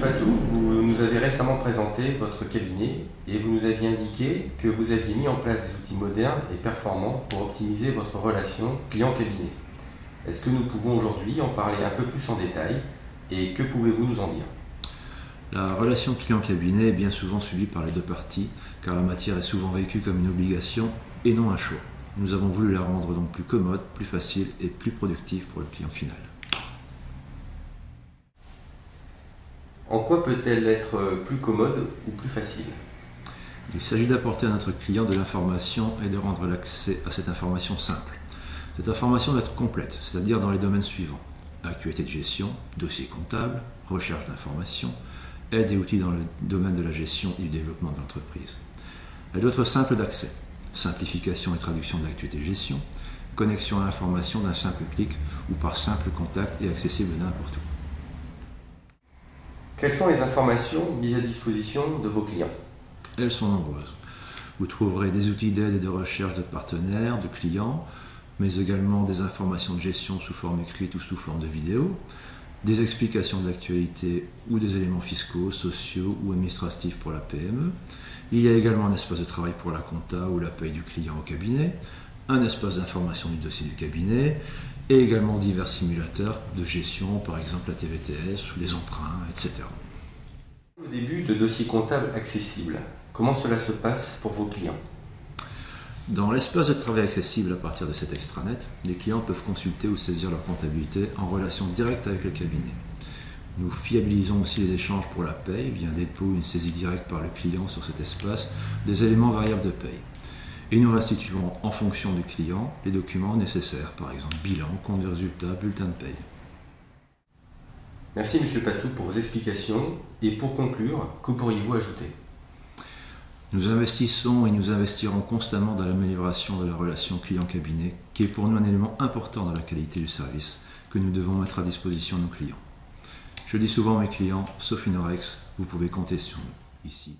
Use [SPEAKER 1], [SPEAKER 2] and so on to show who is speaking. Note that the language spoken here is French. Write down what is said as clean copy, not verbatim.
[SPEAKER 1] Patou, vous nous avez récemment présenté votre cabinet et vous nous aviez indiqué que vous aviez mis en place des outils modernes et performants pour optimiser votre relation client-cabinet. Est-ce que nous pouvons aujourd'hui en parler un peu plus en détail et que pouvez-vous nous en dire?
[SPEAKER 2] La relation client-cabinet est bien souvent subie par les deux parties car la matière est souvent vécue comme une obligation et non un choix. Nous avons voulu la rendre donc plus commode, plus facile et plus productive pour le client final.
[SPEAKER 1] En quoi peut-elle être plus commode ou plus facile?
[SPEAKER 2] Il s'agit d'apporter à notre client de l'information et de rendre l'accès à cette information simple. Cette information doit être complète, c'est-à-dire dans les domaines suivants: actualité de gestion, dossier comptable, recherche d'informations, aide et outils dans le domaine de la gestion et du développement de l'entreprise. Elle doit être simple d'accès, simplification et traduction de l'actualité de gestion, connexion à l'information d'un simple clic ou par simple contact et accessible n'importe où.
[SPEAKER 1] Quelles sont les informations mises à disposition de vos clients?
[SPEAKER 2] Elles sont nombreuses. Vous trouverez des outils d'aide et de recherche de partenaires, de clients, mais également des informations de gestion sous forme écrite ou sous forme de vidéo, des explications d'actualité ou des éléments fiscaux, sociaux ou administratifs pour la PME. Il y a également un espace de travail pour la compta ou la paye du client au cabinet, un espace d'information du dossier du cabinet et également divers simulateurs de gestion, par exemple la TVTS ou les emprunts, etc.
[SPEAKER 1] Au début de dossiers comptables accessibles, comment cela se passe pour vos clients?
[SPEAKER 2] Dans l'espace de travail accessible à partir de cet extranet, les clients peuvent consulter ou saisir leur comptabilité en relation directe avec le cabinet. Nous fiabilisons aussi les échanges pour la paye via un dépôt ou une saisie directe par le client sur cet espace des éléments variables de paye. Et nous restituons en fonction du client les documents nécessaires, par exemple bilan, compte de résultat, bulletin de paye.
[SPEAKER 1] Merci M. Patou pour vos explications et pour conclure, que pourriez-vous ajouter?
[SPEAKER 2] Nous investissons et nous investirons constamment dans l'amélioration de la relation client-cabinet, qui est pour nous un élément important dans la qualité du service que nous devons mettre à disposition de nos clients. Je dis souvent à mes clients, sauf une Orex, vous pouvez compter sur nous, ici.